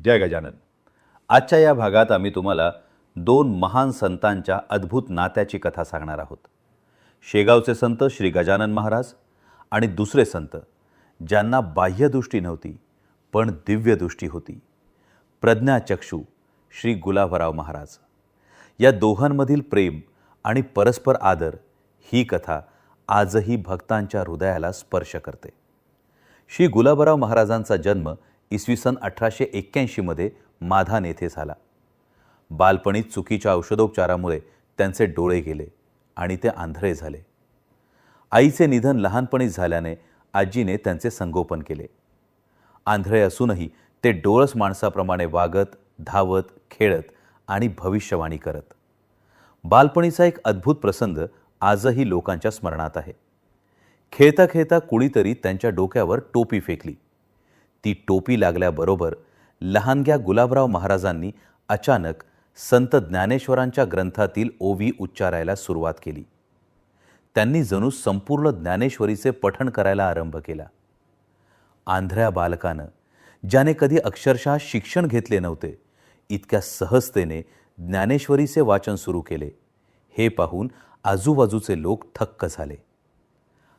जय गजानन. आजच्या या भागात आम्ही तुम्हाला दोन महान संतांच्या अद्भुत नात्याची कथा सांगणार आहोत. शेगावचे संत श्री गजानन महाराज आणि दुसरे संत ज्यांना बाह्यदृष्टी नव्हती पण दिव्यदृष्टी होती, प्रज्ञाचक्षू श्री गुलाबराव महाराज. या दोघांमधील प्रेम आणि परस्पर आदर ही कथा आजही भक्तांच्या हृदयाला स्पर्श करते. श्री गुलाबराव महाराजांचा जन्म इसवी सन 1881 मध्ये माधान येथे झाला. बालपणीत चुकीच्या औषधोपचारामुळे त्यांचे डोळे गेले आणि ते आंधळे झाले. आईचे निधन लहानपणीच झाल्याने आजीने त्यांचे संगोपन केले. आंधळे असूनही ते डोळस माणसाप्रमाणे वागत, धावत, खेळत आणि भविष्यवाणी करत. बालपणीचा एक अद्भुत प्रसंग आजही लोकांच्या स्मरणात आहे. खेळता खेळता कुणीतरी त्यांच्या डोक्यावर टोपी फेकली. ती टोपी लागल्याबरोबर लहानग्या गुलाबराव महाराजांनी अचानक संत ज्ञानेश्वरांच्या ग्रंथातील ओवी उच्चारायला सुरुवात केली. त्यांनी जणू संपूर्ण ज्ञानेश्वरीचे पठण करायला आरंभ केला. आंधळ्या बालकानं, ज्याने कधी अक्षरशः शिक्षण घेतले नव्हते, इतक्या सहजतेने ज्ञानेश्वरीचे वाचन सुरू केले. हे पाहून आजूबाजूचे लोक थक्क झाले.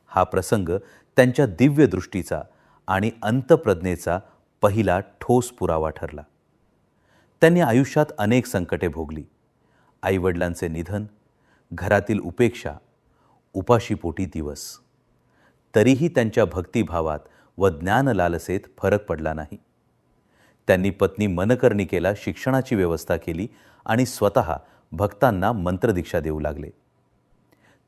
हा प्रसंग त्यांच्या दिव्य दृष्टीचा आणि अंतप्रज्ञेचा पहिला ठोस पुरावा ठरला. त्यांनी आयुष्यात अनेक संकटे भोगली. आईवडिलांचे निधन, घरातील उपेक्षा, उपाशीपोटी दिवस. तरीही त्यांच्या भक्तिभावात व ज्ञानलालसेत फरक पडला नाही. त्यांनी पत्नी मनकर्णिकेला शिक्षणाची व्यवस्था केली आणि स्वतः भक्तांना मंत्रदीक्षा देऊ लागले.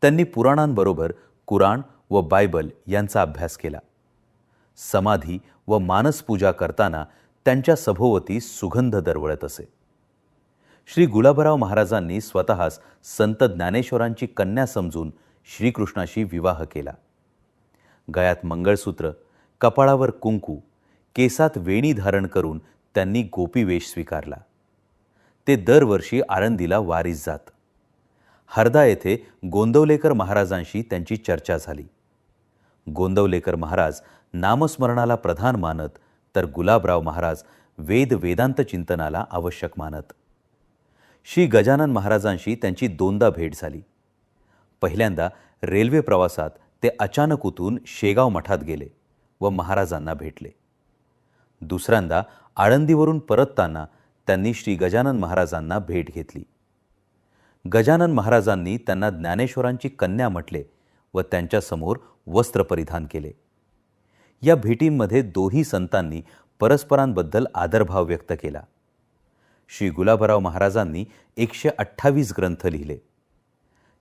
त्यांनी पुराणांबरोबर कुराण व बायबल यांचा अभ्यास केला. समाधी व मानसपूजा करताना त्यांच्या सभोवती सुगंध दरवळत असे. श्री गुलाबराव महाराजांनी स्वतःच संत ज्ञानेश्वरांची कन्या समजून श्रीकृष्णाशी विवाह केला. गळ्यात मंगळसूत्र, कपाळावर कुंकू, केसात वेणी धारण करून त्यांनी गोपीवेश स्वीकारला. ते दरवर्षी आळंदीला वारीस जात. हरदा येथे गोंदवलेकर महाराजांशी त्यांची चर्चा झाली. गोंदवलेकर महाराज नामस्मरणाला प्रधान मानत, तर गुलाबराव महाराज वेदांत चिंतनाला आवश्यक मानत. श्री गजानन महाराजांशी त्यांची दोनदा भेट झाली. पहिल्यांदा रेल्वे प्रवासात ते अचानक उतरून शेगाव मठात गेले व महाराजांना भेटले. दुसऱ्यांदा आळंदीवरून परतताना त्यांनी श्री गजानन महाराजांना भेट घेतली. गजानन महाराजांनी त्यांना ज्ञानेश्वरांची कन्या म्हटले व त्यांच्यासमोर वस्त्र परिधान केले. या भेटींमध्ये दोन्ही संतांनी परस्परांबद्दल आदरभाव व्यक्त केला. श्री गुलाबराव महाराजांनी 128 ग्रंथ लिहिले.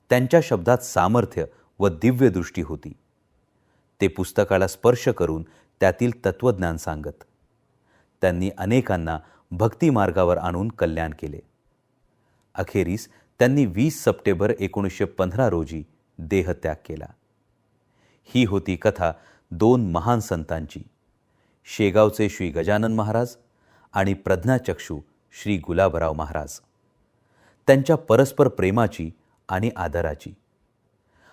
त्यांच्या शब्दात सामर्थ्य व दिव्य दृष्टी होती. ते पुस्तकाला स्पर्श करून त्यातील तत्वज्ञान सांगत. त्यांनी अनेकांना भक्ती मार्गावर आणून कल्याण केले. अखेरीस त्यांनी 20 सप्टेंबर 1915 रोजी देहत्याग केला. ही होती कथा दोन महान संतांची, शेगावचे श्री गजानन महाराज आणि प्रज्ञाचक्षू श्री गुलाबराव महाराज. त्यांच्या परस्पर प्रेमाची आणि आदराची.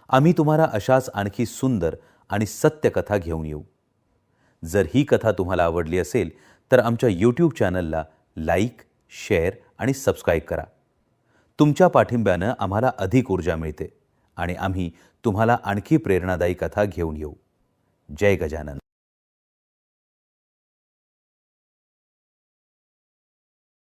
आम्ही तुम्हाला अशाच आणखी सुंदर आणि सत्य कथा घेऊन येऊ. जर ही कथा तुम्हाला आवडली असेल तर आमच्या यूट्यूब चॅनलला लाईक, शेअर आणि सबस्क्राईब करा. तुमच्या पाठिंब्यानं आम्हाला अधिक ऊर्जा मिळते आणि आम्ही तुम्हाला आणखी प्रेरणादायी कथा घेऊन येऊ. जय गजानन.